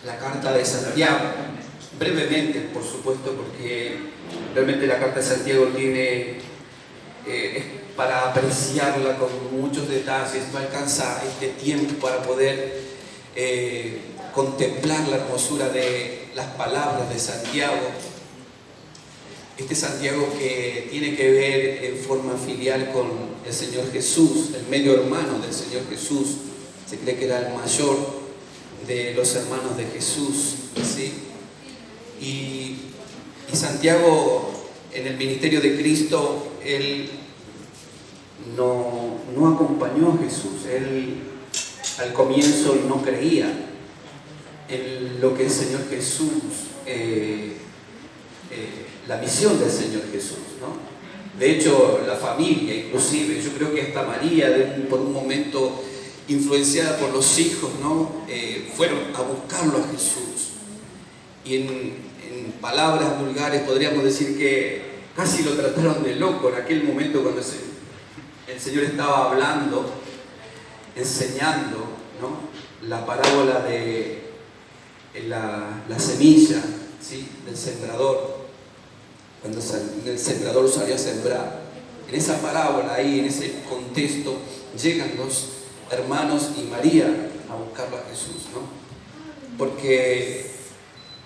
la carta de Santiago, brevemente, por supuesto, porque realmente la carta de Santiago tiene, es para apreciarla con muchos detalles, no alcanza este tiempo para poder contemplar la hermosura de las palabras de Santiago. Este Santiago que tiene que ver en forma filial con el Señor Jesús, el medio hermano del Señor Jesús. Se cree que era el mayor de los hermanos de Jesús, ¿sí? Y Santiago, en el ministerio de Cristo, él no acompañó a Jesús. Él al comienzo no creía en lo que el Señor Jesús, la misión del Señor Jesús, ¿no? De hecho, la familia, inclusive, yo creo que hasta María, por un momento influenciada por los hijos, ¿no? Fueron a buscarlo a Jesús. Y en palabras vulgares podríamos decir que casi lo trataron de loco en aquel momento cuando el Señor estaba hablando, enseñando, ¿no? La parábola de la semilla, ¿sí? Del sembrador, cuando el sembrador salió a sembrar. En esa parábola, ahí en ese contexto, llegan los hermanos y María a buscarlo a Jesús, ¿no? Porque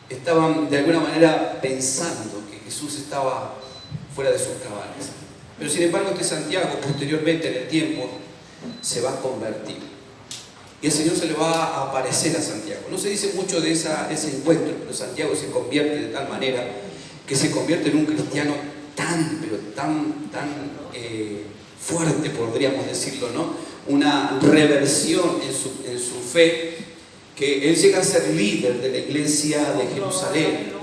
estaban de alguna manera pensando que Jesús estaba fuera de sus cabales. Pero sin embargo, este Santiago, posteriormente en el tiempo, se va a convertir. Y el Señor se le va a aparecer a Santiago. No se dice mucho de ese encuentro, pero Santiago se convierte de tal manera que se convierte en un cristiano tan fuerte, podríamos decirlo, ¿no? Una reversión en su fe, que él llega a ser líder de la iglesia de Jerusalén.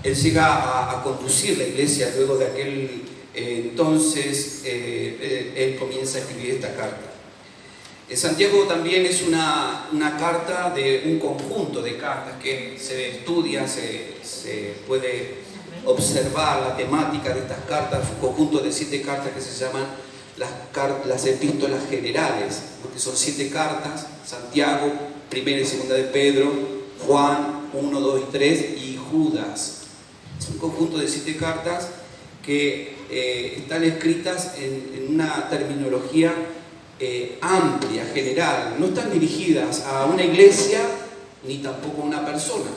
Él llega a conducir la iglesia. Luego de aquel entonces, él comienza a escribir esta carta. Santiago también es una carta de un conjunto de cartas que se estudia, se puede observar la temática de estas cartas, un conjunto de 7 cartas que se llaman las epístolas generales, ¿no? Que son 7 cartas: Santiago, primera y segunda de Pedro, Juan 1, 2 y 3 y Judas. Es un conjunto de 7 cartas que están escritas en una terminología amplia, general. No están dirigidas a una iglesia ni tampoco a una persona,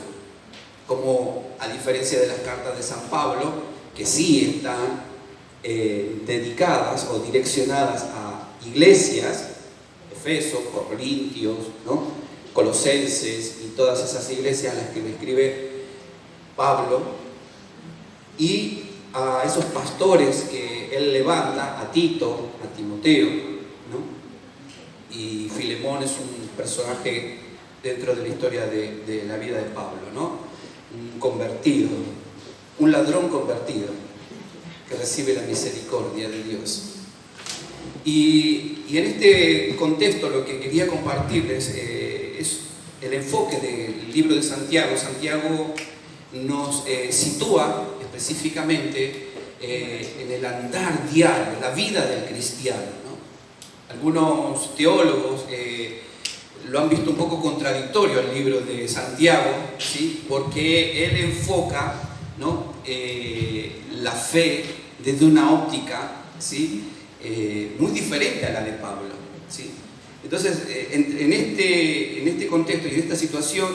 como a diferencia de las cartas de San Pablo, que sí están dedicadas o direccionadas a iglesias, Efeso, Corintios, ¿no? Colosenses y todas esas iglesias a las que le escribe Pablo, y a esos pastores que él levanta, a Tito, a Timoteo, ¿no? Y Filemón es un personaje dentro de la historia de la vida de Pablo, ¿no? Un convertido, un ladrón convertido que recibe la misericordia de Dios. Y en este contexto lo que quería compartirles es el enfoque del libro de Santiago. Santiago nos sitúa específicamente en el andar diario, la vida del cristiano, ¿no? Algunos teólogos lo han visto un poco contradictorio al libro de Santiago, ¿sí? Porque él enfoca, ¿no? La fe desde una óptica, ¿sí? Muy diferente a la de Pablo, ¿sí? Entonces, en este contexto y en esta situación,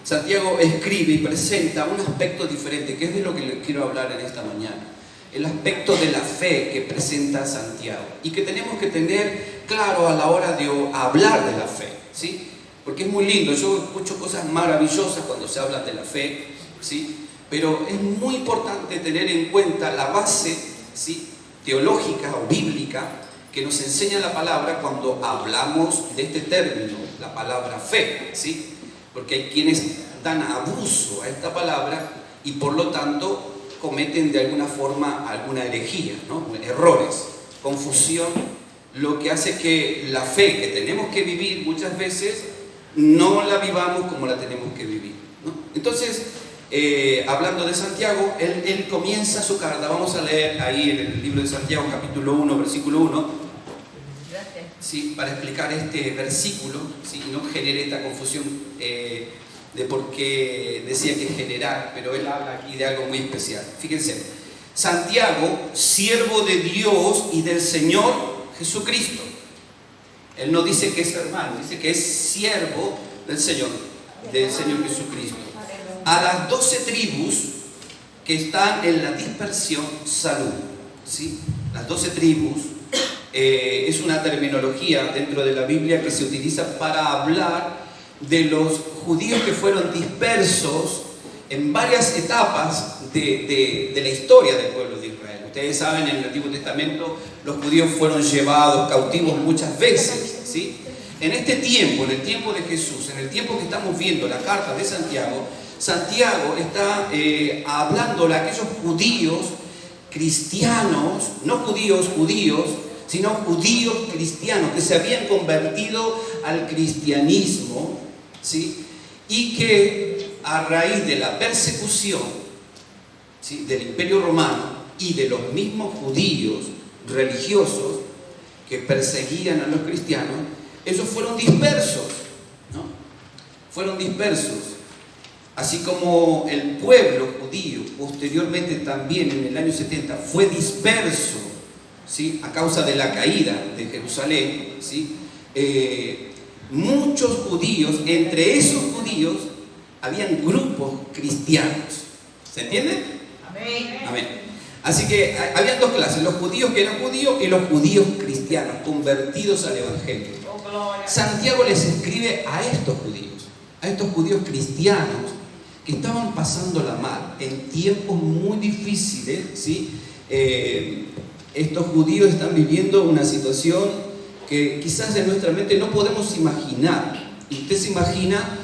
Santiago escribe y presenta un aspecto diferente, que es de lo que les quiero hablar en esta mañana. El aspecto de la fe que presenta Santiago y que tenemos que tener claro a la hora de hablar de la fe, ¿sí? Porque es muy lindo, yo escucho cosas maravillosas cuando se habla de la fe, ¿sí? Pero es muy importante tener en cuenta la base, ¿sí? Teológica o bíblica que nos enseña la palabra cuando hablamos de este término, la palabra fe, ¿sí? Porque hay quienes dan abuso a esta palabra y por lo tanto cometen de alguna forma alguna herejía, ¿no? Errores, confusión, lo que hace que la fe que tenemos que vivir muchas veces no la vivamos como la tenemos que vivir, ¿no? Entonces, hablando de Santiago, él comienza su carta. Vamos a leer ahí en el libro de Santiago, capítulo 1, versículo 1, ¿sí? Para explicar este versículo, ¿sí? Y no genere esta confusión de por qué decía que es general, pero él habla aquí de algo muy especial. Fíjense, Santiago, siervo de Dios y del Señor Jesucristo. Él no dice que es hermano, dice que es siervo del Señor Jesucristo. A las 12 tribus que están en la dispersión, salud. ¿Sí? Las 12 tribus es una terminología dentro de la Biblia que se utiliza para hablar de los judíos que fueron dispersos en varias etapas de la historia del pueblo de Israel. Ustedes saben, en el Antiguo Testamento los judíos fueron llevados cautivos muchas veces, ¿sí? En este tiempo, en el tiempo de Jesús, en el tiempo que estamos viendo la carta de Santiago, Santiago está hablándole a aquellos judíos cristianos, no judíos, sino judíos cristianos que se habían convertido al cristianismo, ¿sí? Y que a raíz de la persecución, ¿sí?, del Imperio Romano y de los mismos judíos religiosos que perseguían a los cristianos, ellos fueron dispersos, ¿no? Fueron dispersos. Así como el pueblo judío posteriormente también en el año 70 fue disperso, ¿sí?, a causa de la caída de Jerusalén, ¿sí? Muchos judíos, entre esos judíos habían grupos cristianos. ¿Se entiende? Amén. Amén. Así que habían dos clases, los judíos que eran judíos y los judíos cristianos, convertidos al Evangelio. Santiago les escribe a estos judíos cristianos que estaban pasándola mal en tiempos muy difíciles, ¿sí? Estos judíos están viviendo una situación que quizás en nuestra mente no podemos imaginar. Y usted se imagina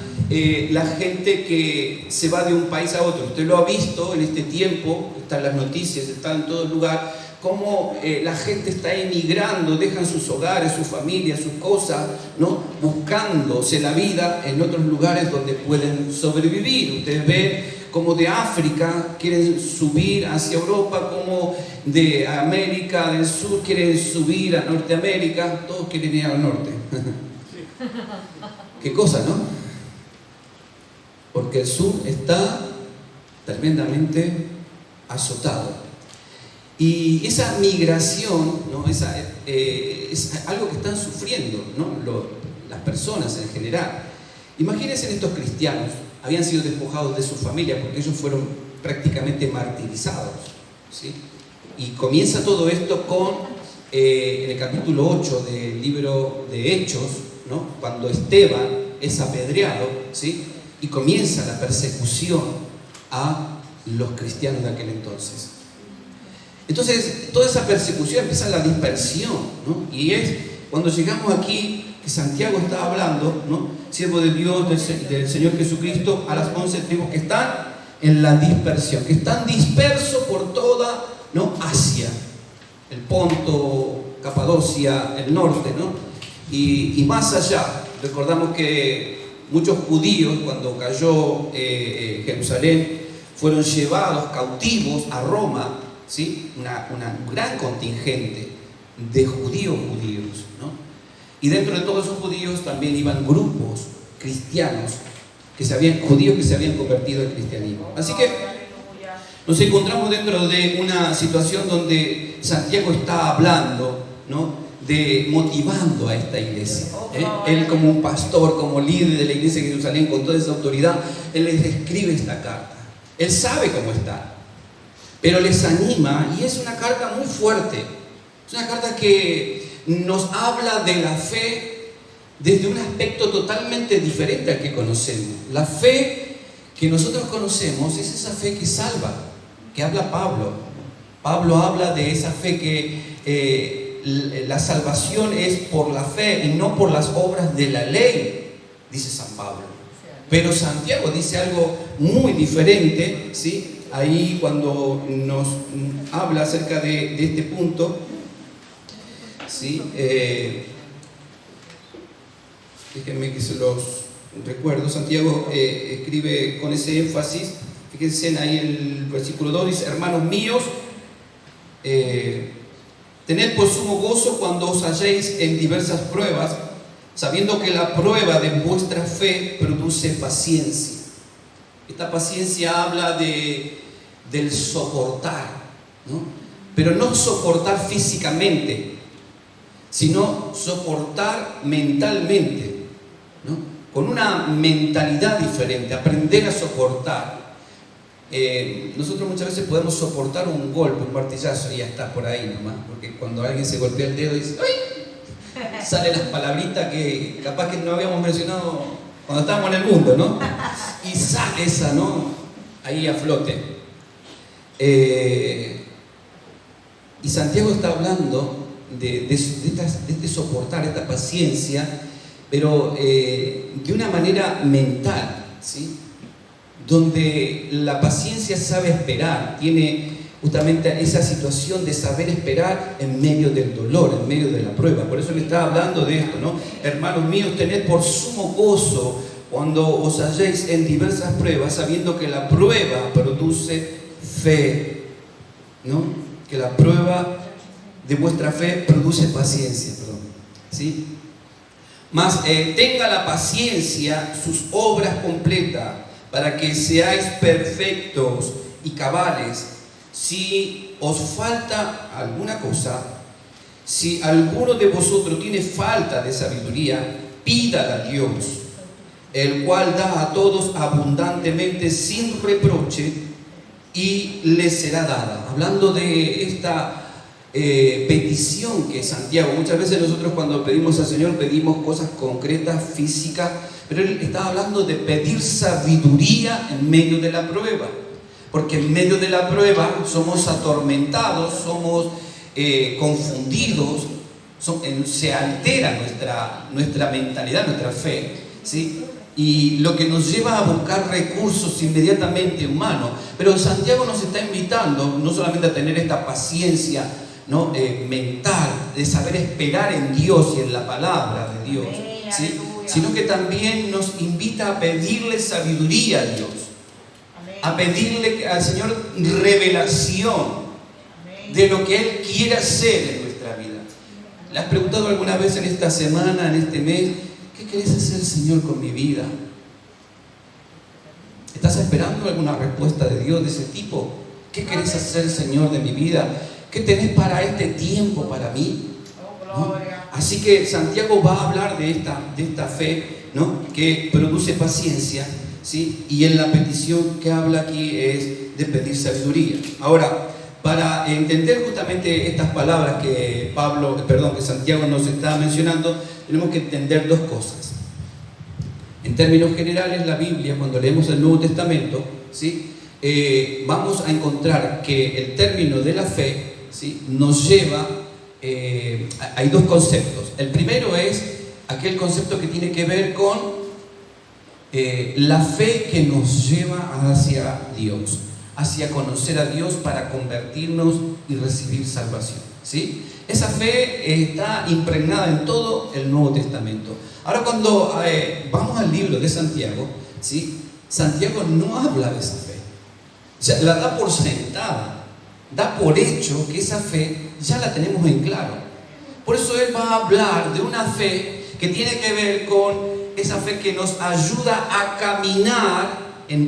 la gente que se va de un país a otro. Usted lo ha visto en este tiempo, está en las noticias, está en todo lugar, cómo la gente está emigrando, dejan sus hogares, sus familias, sus cosas, ¿no?, buscándose la vida en otros lugares donde pueden sobrevivir. Ustedes ven cómo de África quieren subir hacia Europa, como de América del Sur quieren subir a Norteamérica, todos quieren ir al norte. Qué cosa, ¿no? Porque el sur está tremendamente azotado. Y esa migración, ¿no?, es algo que están sufriendo, ¿no?, las personas en general. Imagínense, estos cristianos habían sido despojados de su familia porque ellos fueron prácticamente martirizados, ¿sí? Y comienza todo esto con, en el capítulo 8 del libro de Hechos, ¿no?, cuando Esteban es apedreado, ¿sí?, y comienza la persecución a los cristianos de aquel entonces. Entonces, toda esa persecución empieza la dispersión, ¿no? Y es cuando llegamos aquí que Santiago está hablando, ¿no?, siervo de Dios, del Señor Jesucristo, a las 11 tribus que están en la dispersión, que están dispersos por toda, ¿no?, Asia, el Ponto, Capadocia, el norte, ¿no? Y más allá. Recordamos que muchos judíos, cuando cayó Jerusalén, fueron llevados cautivos a Roma, ¿sí? Un gran contingente de judíos, ¿no? Y dentro de todos esos judíos también iban grupos cristianos, judíos que se habían convertido al cristianismo. Así que nos encontramos dentro de una situación donde Santiago está hablando, ¿no?, motivando a esta iglesia. Él, como un pastor, como líder de la iglesia de Jerusalén, con toda esa autoridad, él les escribe esta carta. Él sabe cómo está, pero les anima, y es una carta muy fuerte. Es una carta que nos habla de la fe desde un aspecto totalmente diferente al que conocemos. La fe que nosotros conocemos es esa fe que salva, que habla Pablo. Pablo habla de esa fe que la salvación es por la fe y no por las obras de la ley, dice San Pablo. Pero Santiago dice algo muy diferente, ¿sí? Ahí cuando nos habla acerca de este punto, ¿sí? Déjenme que se los recuerdo. Santiago escribe con ese énfasis. Fíjense ahí el versículo 2, dice: hermanos míos, tened por sumo gozo cuando os halléis en diversas pruebas, sabiendo que la prueba de vuestra fe produce paciencia. La paciencia habla del soportar, ¿no? Pero no soportar físicamente, sino soportar mentalmente, ¿no? Con una mentalidad diferente, aprender a soportar. Nosotros muchas veces podemos soportar un golpe, un martillazo, y ya está por ahí nomás, porque cuando alguien se golpea el dedo y dice ¡ay!, salen las palabritas que capaz que no habíamos mencionado cuando estábamos en el mundo, ¿no? Y sale esa, ¿no? Ahí a flote. Y Santiago está hablando de este soportar, esta paciencia, pero de una manera mental, ¿sí? Donde la paciencia sabe esperar, tiene justamente esa situación de saber esperar en medio del dolor, en medio de la prueba. Por eso le estaba hablando de esto, ¿no? Hermanos míos, tened por sumo gozo cuando os halléis en diversas pruebas, sabiendo que la prueba produce fe, ¿no? Que la prueba de vuestra fe produce paciencia, perdón, ¿sí? Mas tenga la paciencia sus obras completas, para que seáis perfectos y cabales. Si os falta alguna cosa, si alguno de vosotros tiene falta de sabiduría, pídala a Dios, el cual da a todos abundantemente sin reproche, y le será dada. Hablando de esta petición que es Santiago, muchas veces nosotros cuando pedimos al Señor pedimos cosas concretas, físicas, pero él estaba hablando de pedir sabiduría en medio de la prueba, porque en medio de la prueba somos atormentados, somos confundidos, se altera nuestra mentalidad, nuestra fe, ¿sí? Y lo que nos lleva a buscar recursos inmediatamente humanos. Pero Santiago nos está invitando no solamente a tener esta paciencia, ¿no? Mental, de saber esperar en Dios y en la palabra de Dios, ¿sí? Sino que también nos invita a pedirle sabiduría a Dios, a pedirle al Señor revelación de lo que Él quiere hacer en nuestra vida. ¿Le has preguntado alguna vez en esta semana, en este mes, qué querés hacer, Señor, con mi vida? ¿Estás esperando alguna respuesta de Dios de ese tipo? ¿Qué querés hacer, Señor, de mi vida? ¿Qué tenés para este tiempo para mí? ¿No? Así que Santiago va a hablar de esta fe, ¿no? Que produce paciencia, ¿sí? Y en la petición que habla aquí es de pedir sabiduría. Ahora, para entender justamente estas palabras que Santiago nos está mencionando, tenemos que entender dos cosas. En términos generales, la Biblia, cuando leemos el Nuevo Testamento, ¿sí? Vamos a encontrar que el término de la fe, ¿sí? Nos lleva, hay dos conceptos. El primero es aquel concepto que tiene que ver con la fe que nos lleva hacia Dios, hacia conocer a Dios para convertirnos y recibir salvación, ¿sí? Esa fe está impregnada en todo el Nuevo Testamento. Ahora, cuando vamos al libro de Santiago, ¿sí? Santiago no habla de esa fe, o sea, la da por sentada, da por hecho que esa fe ya la tenemos en claro. Por eso él va a hablar de una fe que tiene que ver con esa fe que nos ayuda a caminar,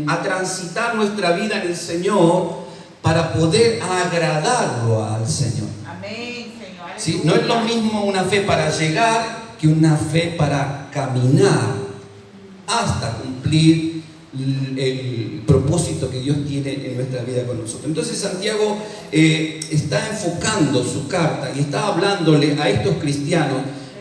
a transitar nuestra vida en el Señor para poder agradarlo al Señor. Amén, Señor. ¿Sí? No es lo mismo una fe para llegar que una fe para caminar hasta cumplir el propósito que Dios tiene en nuestra vida con nosotros. Entonces Santiago está enfocando su carta y está hablándole a estos cristianos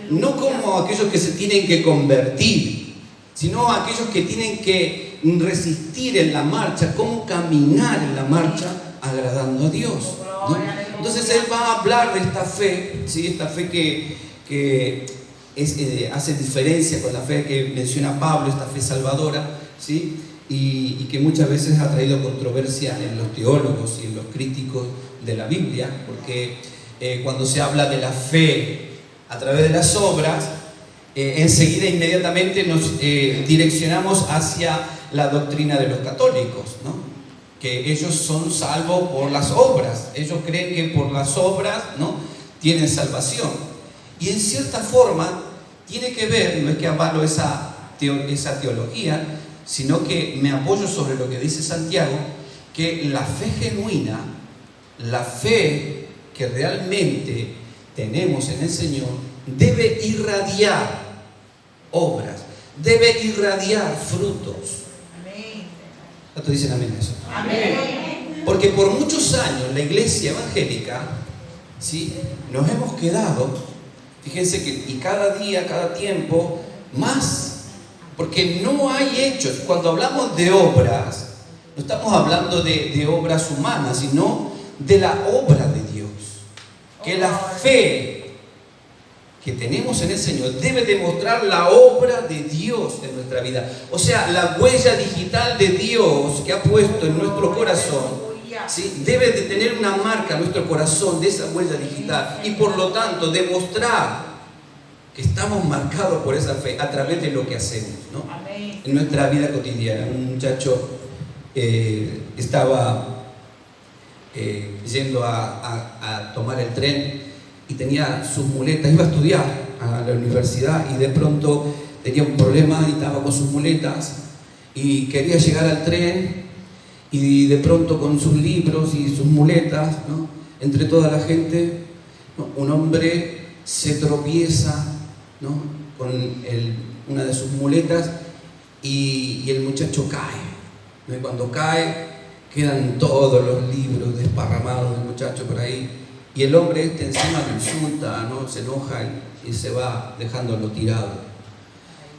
no como aquellos que se tienen que convertir, sino a aquellos que tienen que resistir en la marcha, cómo caminar en la marcha agradando a Dios, ¿no? Entonces él va a hablar de esta fe, ¿sí? Esta fe que hace diferencia con la fe que menciona Pablo, esta fe salvadora, ¿sí? Y que muchas veces ha traído controversia en los teólogos y en los críticos de la Biblia, porque cuando se habla de la fe a través de las obras, enseguida inmediatamente nos direccionamos hacia la doctrina de los católicos, ¿no? Que ellos son salvos por las obras, ellos creen que por las obras, ¿no?, tienen salvación. Y en cierta forma tiene que ver, no es que avalo esa teología, sino que me apoyo sobre lo que dice Santiago, que la fe genuina, la fe que realmente tenemos en el Señor, debe irradiar obras, debe irradiar frutos. ¿Cuántos dicen amén a eso? Amén. Porque por muchos años la iglesia evangélica, ¿sí?, nos hemos quedado, fíjense que y cada día, cada tiempo, más, porque no hay hechos. Cuando hablamos de obras, no estamos hablando de obras humanas, sino de la obra de Dios. Que la fe que tenemos en el Señor debe demostrar la obra de Dios en nuestra vida. O sea, la huella digital de Dios que ha puesto en nuestro corazón, ¿sí?, debe de tener una marca en nuestro corazón de esa huella digital, y por lo tanto demostrar que estamos marcados por esa fe a través de lo que hacemos, ¿no? En nuestra vida cotidiana. Un muchacho estaba yendo a tomar el tren y tenía sus muletas, iba a estudiar a la universidad y de pronto tenía un problema y estaba con sus muletas y quería llegar al tren, y de pronto con sus libros y sus muletas, ¿no?, entre toda la gente, ¿no?, un hombre se tropieza, ¿no?, con una de sus muletas y el muchacho cae, ¿no? Y cuando cae quedan todos los libros desparramados del muchacho por ahí, y el hombre encima lo insulta, ¿no?, se enoja y se va dejándolo tirado,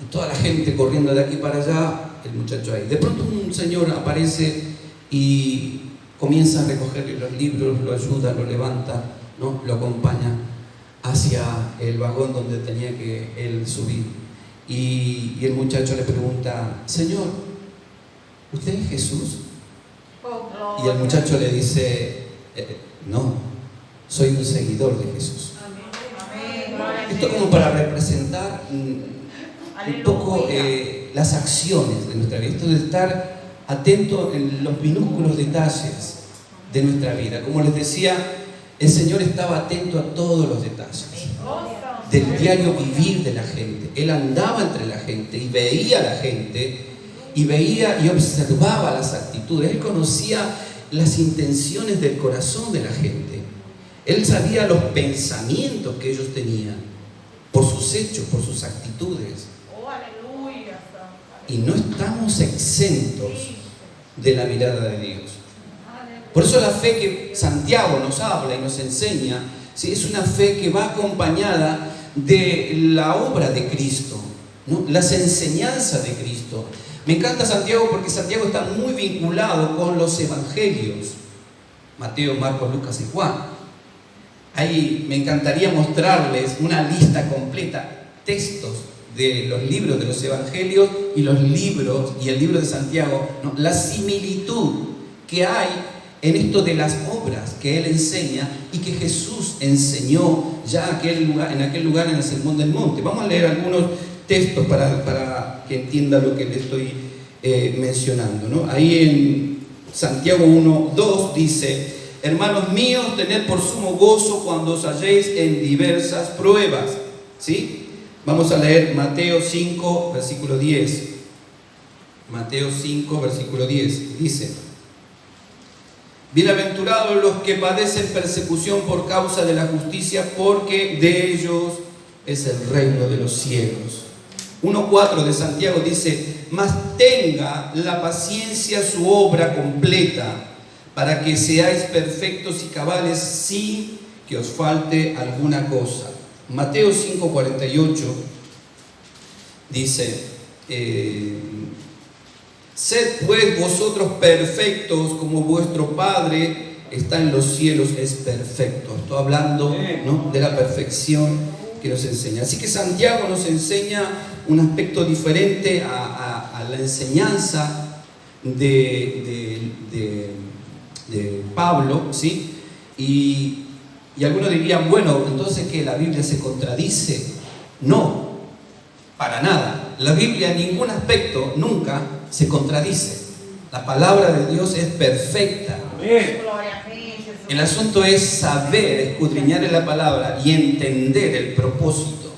y toda la gente corriendo de aquí para allá, el muchacho ahí. De pronto un señor aparece y comienza a recogerle los libros, lo ayuda, lo levanta, ¿no?, lo acompaña hacia el vagón donde tenía que él subir. Y el muchacho le pregunta: Señor, ¿usted es Jesús? Y el muchacho le dice: no, soy un seguidor de Jesús. Esto como para representar un poco las acciones de nuestra vida. Esto de estar atento en los minúsculos detalles de nuestra vida. Como les decía, el Señor estaba atento a todos los detalles del diario vivir de la gente. Él andaba entre la gente y veía a la gente, y veía y observaba las actitudes. Él conocía las intenciones del corazón de la gente. Él sabía los pensamientos que ellos tenían por sus hechos, por sus actitudes. Y no estamos exentos de la mirada de Dios. Por eso la fe que Santiago nos habla y nos enseña, ¿sí?, es una fe que va acompañada de la obra de Cristo, ¿no?, las enseñanzas de Cristo. Me encanta Santiago porque Santiago está muy vinculado con los evangelios: Mateo, Marcos, Lucas y Juan. Ahí me encantaría mostrarles una lista completa, textos de los libros de los evangelios y los libros y el libro de Santiago, ¿no?, la similitud que hay en esto de las obras que él enseña y que Jesús enseñó ya en aquel lugar en el Sermón del Monte. Vamos a leer algunos textos para que entienda lo que le estoy mencionando, ¿no? Ahí en Santiago 1:2 dice: hermanos míos, tened por sumo gozo cuando os halléis en diversas pruebas. ¿Sí? Vamos a leer Mateo 5, versículo 10. Mateo 5, versículo 10. Dice: bienaventurados los que padecen persecución por causa de la justicia, porque de ellos es el reino de los cielos. 1:4 de Santiago dice: mas tenga la paciencia su obra completa, para que seáis perfectos y cabales sin que os falte alguna cosa. Mateo 5:48 dice: sed pues vosotros perfectos como vuestro Padre está en los cielos es perfecto. Estoy hablando, ¿no?, de la perfección que nos enseña. Así que Santiago nos enseña un aspecto diferente a la enseñanza de Pablo, ¿sí? Y algunos dirían: bueno, entonces ¿qué? ¿La Biblia se contradice? No, para nada. La Biblia en ningún aspecto nunca se contradice. La palabra de Dios es perfecta. El asunto es saber escudriñar en la palabra y entender el propósito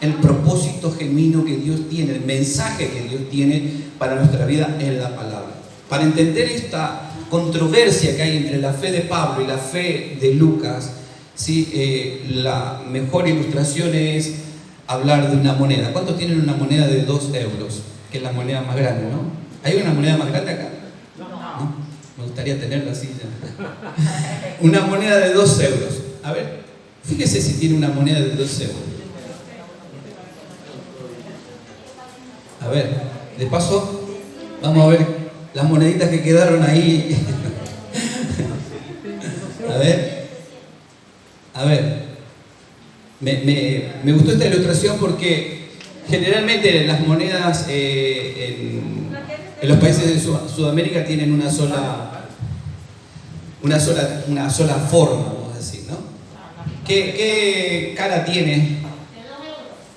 el propósito genuino que Dios tiene, el mensaje que Dios tiene para nuestra vida en la palabra. Para entender esta controversia que hay entre la fe de Pablo y la fe de Lucas, ¿sí? La mejor ilustración es hablar de una moneda. ¿Cuántos tienen una moneda de 2 euros? Que es la moneda más grande, ¿no? ¿Hay una moneda más grande acá? ¿No? Me gustaría tenerla así ya. Una moneda de 2 euros. A ver, fíjese si tiene una moneda de 2 euros. A ver, de paso, vamos a ver las moneditas que quedaron ahí. A ver. Me gustó esta ilustración porque generalmente las monedas en los países de Sudamérica tienen una sola forma, vamos a decir, ¿no? ¿Qué cara tiene?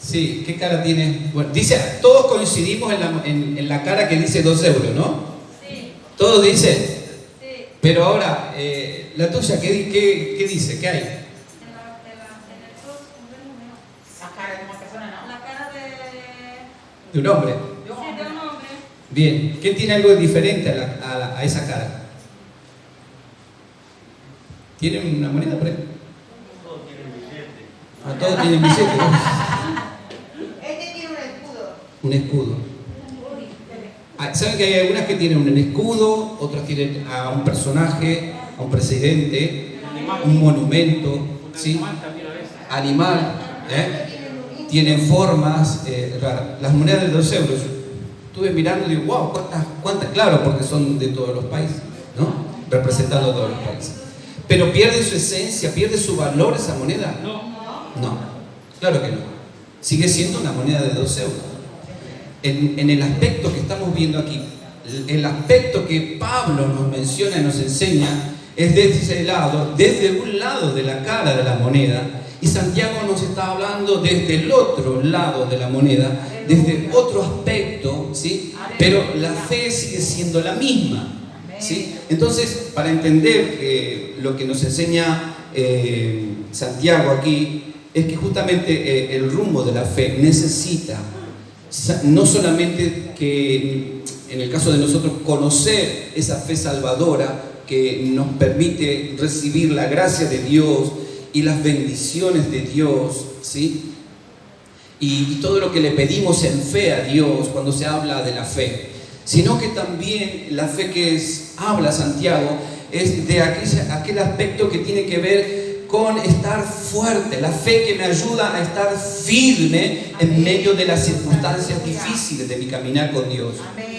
Sí, ¿qué cara tiene? Bueno, dice, todos coincidimos en la cara que dice 2 euros, ¿no? Sí. ¿Todos dicen? Sí. Pero ahora, la tuya, ¿qué dice? ¿Qué hay? De un hombre. Sí, de un hombre. Bien, ¿qué tiene algo diferente a esa cara? ¿Tienen una moneda por ahí? Todos tienen billete. Ah, todos tienen billete, ¿no? Este tiene un escudo. Un escudo. ¿Saben que hay algunas que tienen un escudo, otras tienen a un personaje, a un presidente, un monumento, ¿sí? Animal, tienen formas raras. Las monedas de 2 euros, estuve mirando y digo, wow, ¿cuántas? Claro, porque son de todos los países, ¿no? Representando a todos los países. Pero pierde su esencia, pierde su valor esa moneda. No, claro que no. Sigue siendo una moneda de 2 euros. En el aspecto que estamos viendo aquí, el aspecto que Pablo nos menciona y nos enseña es desde un lado de la cara de la moneda, y Santiago nos está hablando desde el otro lado de la moneda, desde otro aspecto, ¿sí? Pero la fe sigue siendo la misma, ¿sí? Entonces, para entender lo que nos enseña Santiago aquí, es que justamente el rumbo de la fe necesita no solamente que, en el caso de nosotros, conocer esa fe salvadora que nos permite recibir la gracia de Dios y las bendiciones de Dios, ¿sí? Y todo lo que le pedimos en fe a Dios cuando se habla de la fe, sino que también la fe que habla Santiago es de aquel aspecto que tiene que ver con estar fuerte, la fe que me ayuda a estar firme en medio de las circunstancias difíciles de mi caminar con Dios,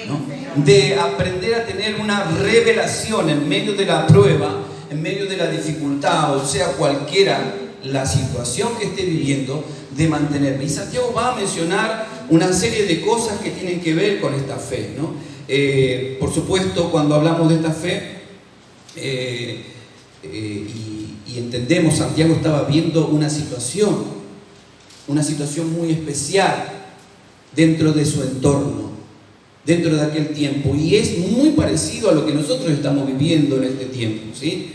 ¿no? De aprender a tener una revelación en medio de la prueba, en medio de la dificultad, o sea, cualquiera la situación que esté viviendo, de mantenerme. Y Santiago va a mencionar una serie de cosas que tienen que ver con esta fe, ¿no? Por supuesto, cuando hablamos de esta fe, y entendemos, Santiago estaba viendo una situación muy especial dentro de su entorno, dentro de aquel tiempo, y es muy parecido a lo que nosotros estamos viviendo en este tiempo, ¿sí?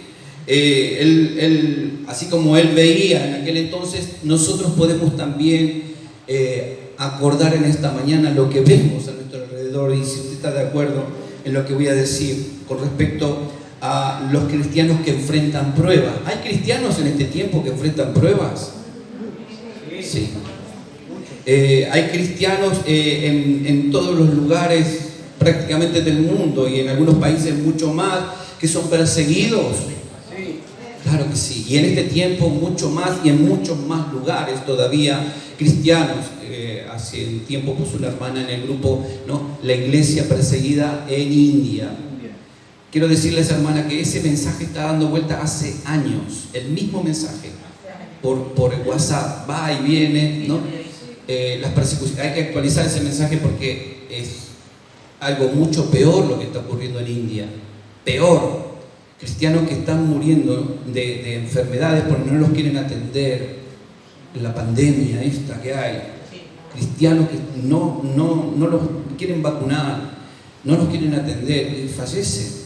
Así como él veía en aquel entonces, nosotros podemos también acordar en esta mañana lo que vemos a nuestro alrededor, y si usted está de acuerdo en lo que voy a decir con respecto a los cristianos que enfrentan pruebas. ¿Hay cristianos en este tiempo que enfrentan pruebas? Sí. Hay cristianos en todos los lugares prácticamente del mundo, y en algunos países mucho más, que son perseguidos. Claro que sí. Y en este tiempo mucho más, y en muchos más lugares todavía cristianos. Hace un tiempo puso una hermana en el grupo, ¿no? La iglesia perseguida en India. Quiero decirles, hermana, que ese mensaje está dando vuelta hace años, el mismo mensaje, por WhatsApp, va y viene, ¿no? Las persecuciones, hay que actualizar ese mensaje porque es algo mucho peor lo que está ocurriendo en India, peor, cristianos que están muriendo de enfermedades porque no los quieren atender, la pandemia esta que hay, cristianos que no los quieren vacunar, no los quieren atender y fallecen,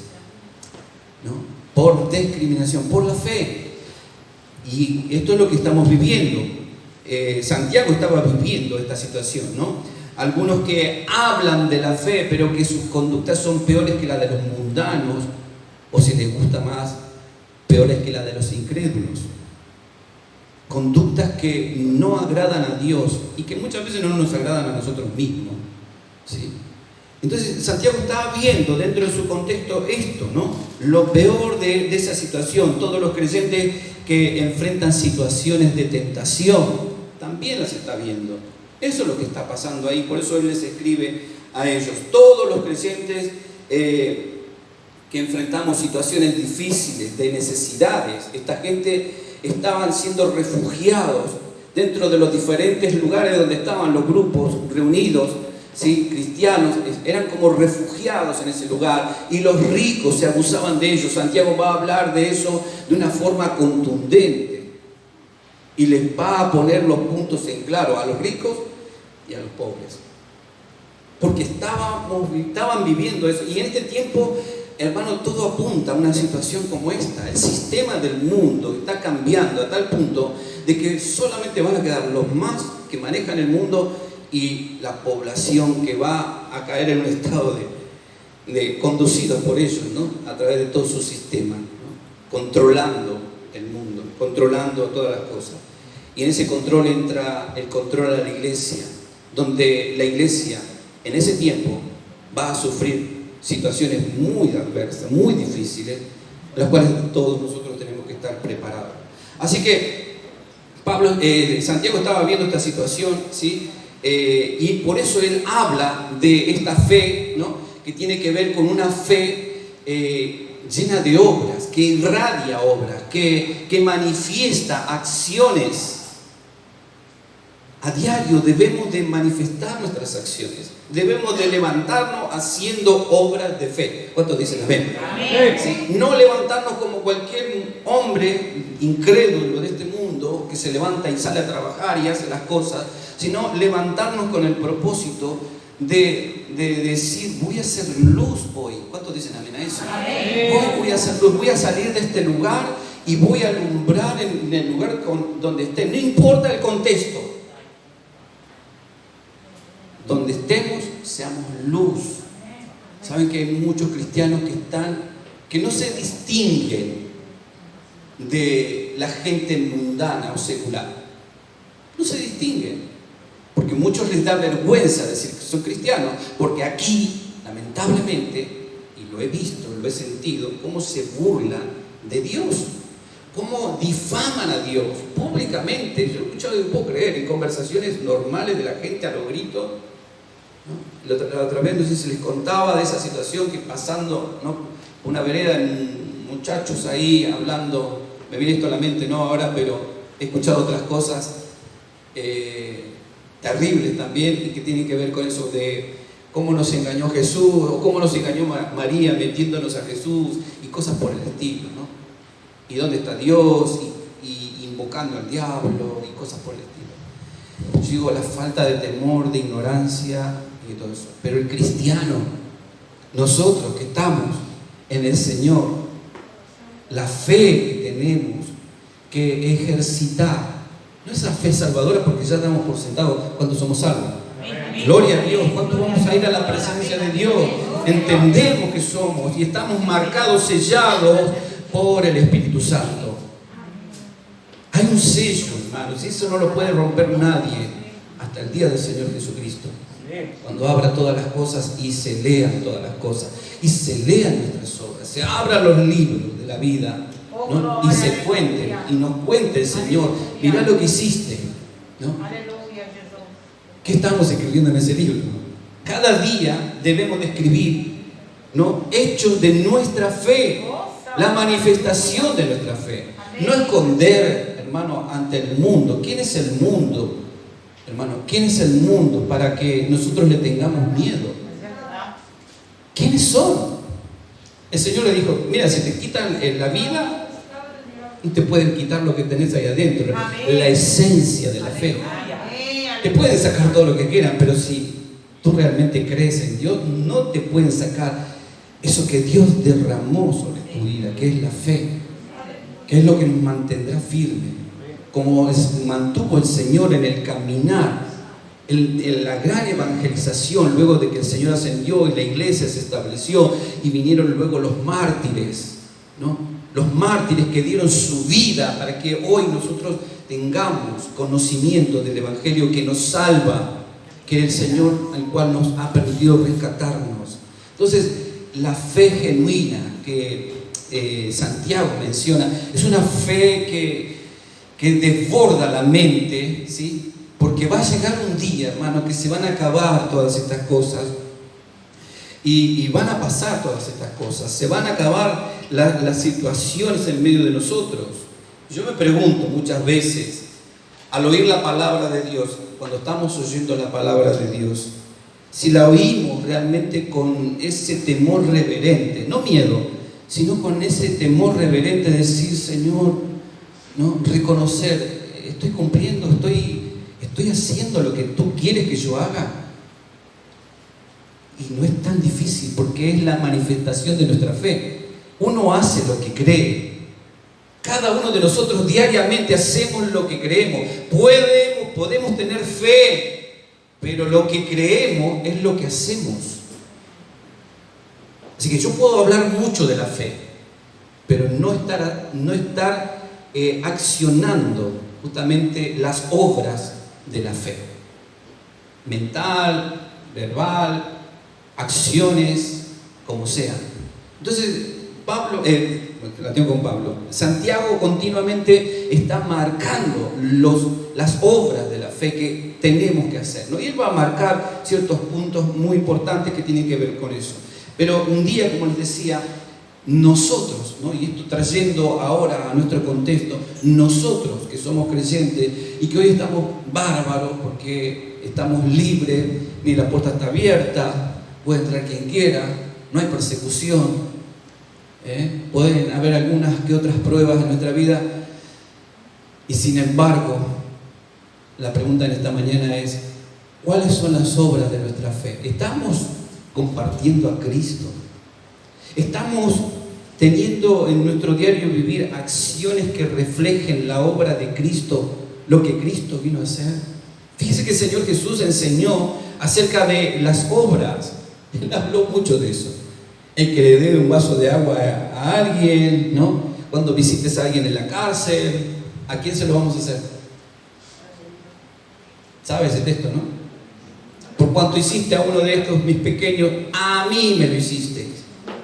¿no? Por discriminación, por la fe. Y esto es lo que estamos viviendo. Santiago estaba viviendo esta situación, ¿no? Algunos que hablan de la fe, pero que sus conductas son peores que las de los mundanos, o si les gusta más, peores que las de los incrédulos. Conductas que no agradan a Dios y que muchas veces no nos agradan a nosotros mismos, ¿sí? Entonces Santiago estaba viendo dentro de su contexto esto, ¿no? Lo peor de esa situación. Todos los creyentes que enfrentan situaciones de tentación también las está viendo. Eso es lo que está pasando ahí. Por eso él les escribe a ellos. Todos los creyentes que enfrentamos situaciones difíciles, de necesidades, esta gente estaban siendo refugiados dentro de los diferentes lugares donde estaban los grupos reunidos, ¿sí? Cristianos, eran como refugiados en ese lugar, y los ricos se abusaban de ellos. Santiago va a hablar de eso de una forma contundente y les va a poner los puntos en claro a los ricos y a los pobres, porque estaban viviendo eso. Y en este tiempo, hermano, todo apunta a una situación como esta. El sistema del mundo está cambiando a tal punto de que solamente van a quedar los más que manejan el mundo y la población que va a caer en un estado de conducidos por ellos, ¿no? A través de todo su sistema, ¿no? Controlando el mundo, controlando todas las cosas. Y en ese control entra el control a la iglesia, donde la iglesia en ese tiempo va a sufrir situaciones muy adversas, muy difíciles, las cuales todos nosotros tenemos que estar preparados. Así que Santiago estaba viendo esta situación, ¿sí? Y por eso él habla de esta fe, ¿no? Que tiene que ver con una fe llena de obras, que irradia obras, que manifiesta acciones. A diario debemos de manifestar nuestras acciones, debemos de levantarnos haciendo obras de fe. ¿Cuántos dicen amén? Amén. ¿Sí? No levantarnos como cualquier hombre incrédulo de este mundo que se levanta y sale a trabajar y hace las cosas, sino levantarnos con el propósito de decir: voy a hacer luz hoy. ¿Cuántos dicen amén a eso? Amén. Hoy voy a hacer luz, voy a salir de este lugar y voy a alumbrar en el lugar donde esté, no importa el contexto. Donde estemos, seamos luz. Saben que hay muchos cristianos que no se distinguen de la gente mundana o secular. No se distinguen, porque a muchos les da vergüenza decir que son cristianos, porque aquí, lamentablemente, y lo he visto, lo he sentido, cómo se burlan de Dios, cómo difaman a Dios públicamente. Yo he escuchado, no puedo creer, en conversaciones normales de la gente a los gritos, ¿no? La otra vez, no sé si les contaba de esa situación que pasando, ¿no?, una vereda, muchachos ahí hablando, me viene esto a la mente, no ahora, pero he escuchado otras cosas terribles también, y que tienen que ver con eso de cómo nos engañó Jesús, o cómo nos engañó María metiéndonos a Jesús, y cosas por el estilo, ¿no? Y dónde está Dios, y invocando al diablo, y cosas por el estilo. Yo digo, la falta de temor, de ignorancia y todo eso. Pero el cristiano, nosotros que estamos en el Señor, la fe que tenemos que ejercitar, no es la fe salvadora, porque ya damos por sentado cuando somos salvos. Gloria a Dios. ¿Cuánto vamos a ir a la presencia de Dios? Entendemos que somos y estamos marcados, sellados por el Espíritu Santo. Hay un sello, hermanos, y eso no lo puede romper nadie hasta el día del Señor Jesucristo, cuando abra todas las cosas y se lean todas las cosas y se lean nuestras obras, se abran los libros de la vida, ¿no? Y se cuenten y nos cuente el Señor: mirá lo que hiciste, ¿no? ¿Qué estamos escribiendo en ese libro? Cada día debemos de escribir, ¿no?, hechos de nuestra fe, la manifestación de nuestra fe. No esconder, hermano, ante el mundo. ¿Quién es el mundo, hermano? ¿Quién es el mundo para que nosotros le tengamos miedo? ¿Quiénes son? El Señor le dijo: mira, si te quitan la vida, no te pueden quitar lo que tenés ahí adentro, la esencia de la fe. Te pueden sacar todo lo que quieran, pero si tú realmente crees en Dios, no te pueden sacar eso que Dios derramó sobre tu vida, que es la fe, que es lo que nos mantendrá firme. como mantuvo el Señor en el caminar, en la gran evangelización, luego de que el Señor ascendió y la iglesia se estableció y vinieron luego los mártires, ¿no? Los mártires que dieron su vida para que hoy nosotros tengamos conocimiento del Evangelio que nos salva, que el Señor al cual nos ha permitido rescatarnos. Entonces, la fe genuina que Santiago menciona es una fe que desborda la mente, ¿sí? Porque va a llegar un día, hermano, que se van a acabar todas estas cosas y van a pasar todas estas cosas, se van a acabar las situaciones en medio de nosotros. Yo me pregunto muchas veces, al oír la palabra de Dios, cuando estamos oyendo la palabra de Dios, si la oímos realmente con ese temor reverente, no miedo, sino con ese temor reverente de decir, Señor, ¿no? Reconocer, estoy cumpliendo, estoy haciendo lo que tú quieres que yo haga. Y no es tan difícil porque es la manifestación de nuestra fe. Uno hace lo que cree. Cada uno de nosotros diariamente hacemos lo que creemos. Podemos tener fe, pero lo que creemos es lo que hacemos. Así que yo puedo hablar mucho de la fe, pero no estar accionando justamente las obras de la fe. Mental, verbal, acciones, como sea. Entonces, Santiago continuamente está marcando las obras de la fe que tenemos que hacer, ¿no? Y él va a marcar ciertos puntos muy importantes que tienen que ver con eso. Pero un día, como les decía, nosotros, ¿no? Y esto trayendo ahora a nuestro contexto, nosotros que somos creyentes y que hoy estamos bárbaros porque estamos libres, ni la puerta está abierta, puede entrar quien quiera, no hay persecución, pueden haber algunas que otras pruebas en nuestra vida, y sin embargo, la pregunta en esta mañana es, ¿cuáles son las obras de nuestra fe? ¿Estamos compartiendo a Cristo? ¿Estamos teniendo en nuestro diario vivir acciones que reflejen la obra de Cristo, lo que Cristo vino a hacer? Fíjese que el Señor Jesús enseñó acerca de las obras. Él habló mucho de eso. El que le dé un vaso de agua a alguien, ¿no? Cuando visites a alguien en la cárcel, ¿a quién se lo vamos a hacer? ¿Sabes el texto, no? Por cuanto hiciste a uno de estos mis pequeños, a mí me lo hiciste,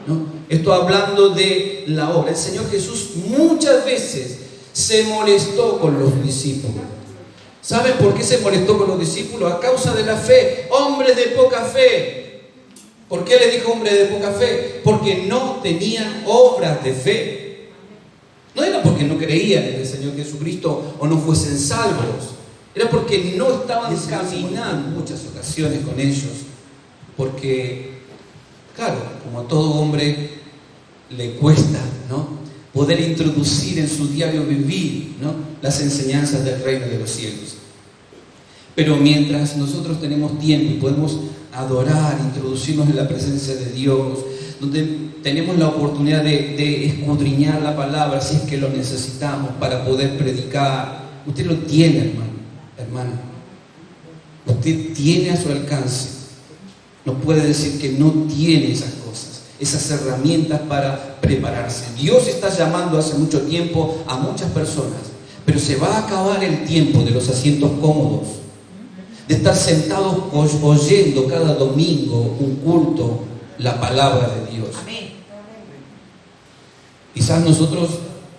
¿no? Esto hablando de la obra. El Señor Jesús muchas veces se molestó con los discípulos. ¿Saben por qué se molestó con los discípulos? A causa de la fe. Hombres de poca fe. ¿Por qué le dijo hombres de poca fe? Porque no tenían obras de fe. No era porque no creían en el Señor Jesucristo o no fuesen salvos. Era porque no estaban caminando en muchas ocasiones con ellos. Porque, claro, como a todo hombre le cuesta, ¿no?, poder introducir en su diario vivir, ¿no?, las enseñanzas del reino de los cielos. Pero mientras nosotros tenemos tiempo y podemos adorar, introducirnos en la presencia de Dios, donde tenemos la oportunidad de escudriñar la palabra si es que lo necesitamos para poder predicar, usted lo tiene, hermano. Usted tiene a su alcance. No puede decir que no tiene esas cosas, esas herramientas para prepararse. Dios está llamando hace mucho tiempo a muchas personas, pero se va a acabar el tiempo de los asientos cómodos, de estar sentados oyendo cada domingo un culto, la palabra de Dios. Amén. Quizás nosotros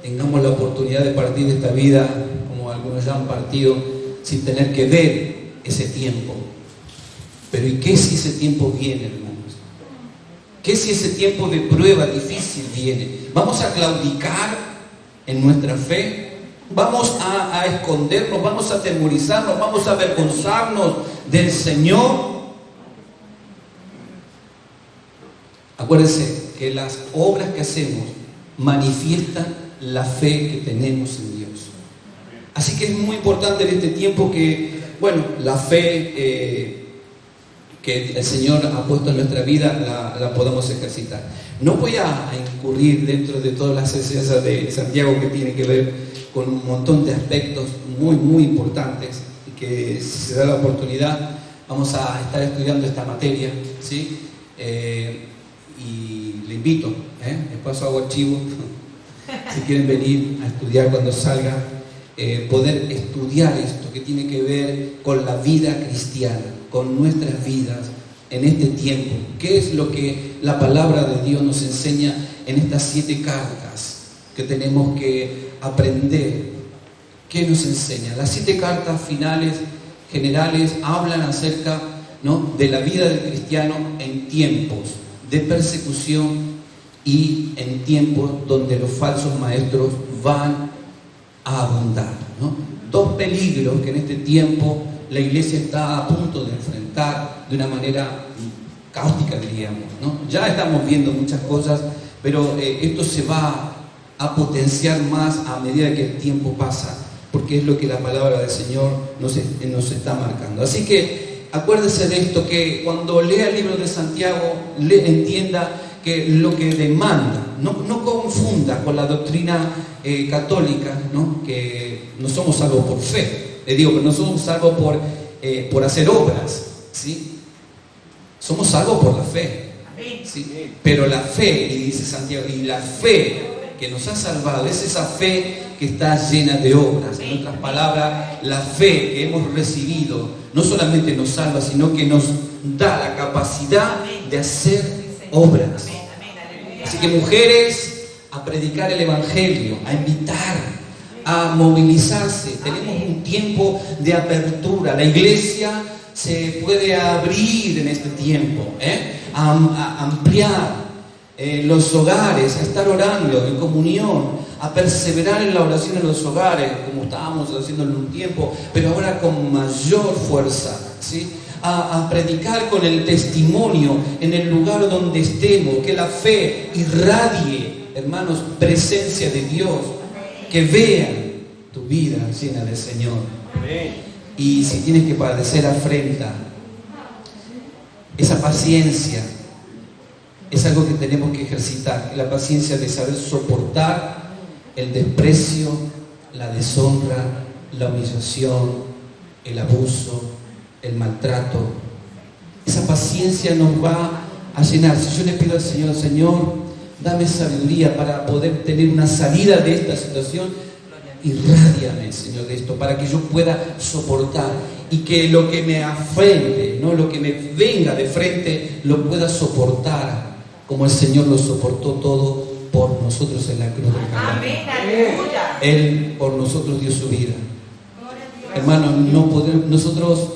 tengamos la oportunidad de partir de esta vida, como algunos ya han partido, sin tener que ver ese tiempo. Pero ¿y qué si ese tiempo viene, hermanos? ¿Qué si ese tiempo de prueba difícil viene? ¿Vamos a claudicar en nuestra fe? ¿Vamos a escondernos? ¿Vamos a atemorizarnos? ¿Vamos a avergonzarnos del Señor? Acuérdense que las obras que hacemos manifiestan la fe que tenemos en Dios. Así que es muy importante en este tiempo que, bueno, la fe que el Señor ha puesto en nuestra vida la podamos ejercitar. No voy a incurrir dentro de todas las enseñanzas de Santiago que tienen que ver con un montón de aspectos muy, muy importantes, y que si se da la oportunidad vamos a estar estudiando esta materia, ¿sí? Y le invito, les paso hago archivo, si quieren venir a estudiar cuando salga, poder estudiar esto que tiene que ver con la vida cristiana, con nuestras vidas en este tiempo. ¿Qué es lo que la palabra de Dios nos enseña en estas 7 cartas que tenemos que aprender? ¿Qué nos enseña? Las 7 cartas finales, generales, hablan acerca, ¿no?, de la vida del cristiano en tiempos de persecución y en tiempos donde los falsos maestros van a abundar, ¿no? 2 peligros que en este tiempo la iglesia está a punto de enfrentar de una manera caótica, diríamos, ¿no? Ya estamos viendo muchas cosas, pero esto se va a potenciar más a medida que el tiempo pasa, porque es lo que la palabra del Señor nos está marcando. Así que acuérdese de esto, que cuando lea el libro de Santiago, entienda que lo que demanda, no confunda con la doctrina católica, ¿no?, que no somos salvos por fe. Le digo que no somos salvos por hacer obras, ¿sí? Somos salvos por la fe, ¿sí? Pero la fe, y dice Santiago, y la fe que nos ha salvado es esa fe que está llena de obras. En otras palabras, la fe que hemos recibido no solamente nos salva, sino que nos da la capacidad de hacer obras. Así que, mujeres, a predicar el evangelio, a invitar, a movilizarse. Tenemos un tiempo de apertura. La iglesia se puede abrir en este tiempo, a ampliar los hogares, a estar orando en comunión, a perseverar en la oración en los hogares, como estábamos haciendo en un tiempo, pero ahora con mayor fuerza, ¿sí? A predicar con el testimonio en el lugar donde estemos, que la fe irradie, hermanos, presencia de Dios, que vean tu vida llena del Señor. Y si tienes que padecer afrenta, esa paciencia es algo que tenemos que ejercitar, la paciencia de saber soportar el desprecio, la deshonra, la humillación, el abuso, el maltrato. Esa paciencia nos va a llenar. Si yo le pido al Señor, Señor, dame sabiduría para poder tener una salida de esta situación, irrádiame, Señor, de esto, para que yo pueda soportar y que lo que me afrente, ¿no?, lo que me venga de frente, lo pueda soportar como el Señor lo soportó todo por nosotros en la cruz del Calvario. Él por nosotros dio su vida. Hermanos, nosotros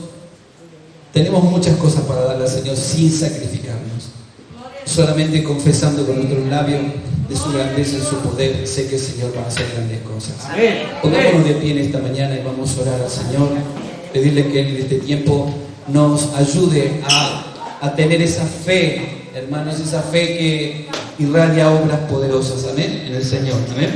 tenemos muchas cosas para darle al Señor sin sacrificarnos. Solamente confesando con nuestros labios de su grandeza y su poder, sé que el Señor va a hacer grandes cosas. Pongámonos de pie en esta mañana y vamos a orar al Señor, pedirle que en este tiempo nos ayude a tener esa fe, hermanos, esa fe que irradia obras poderosas, amén, en el Señor, amén.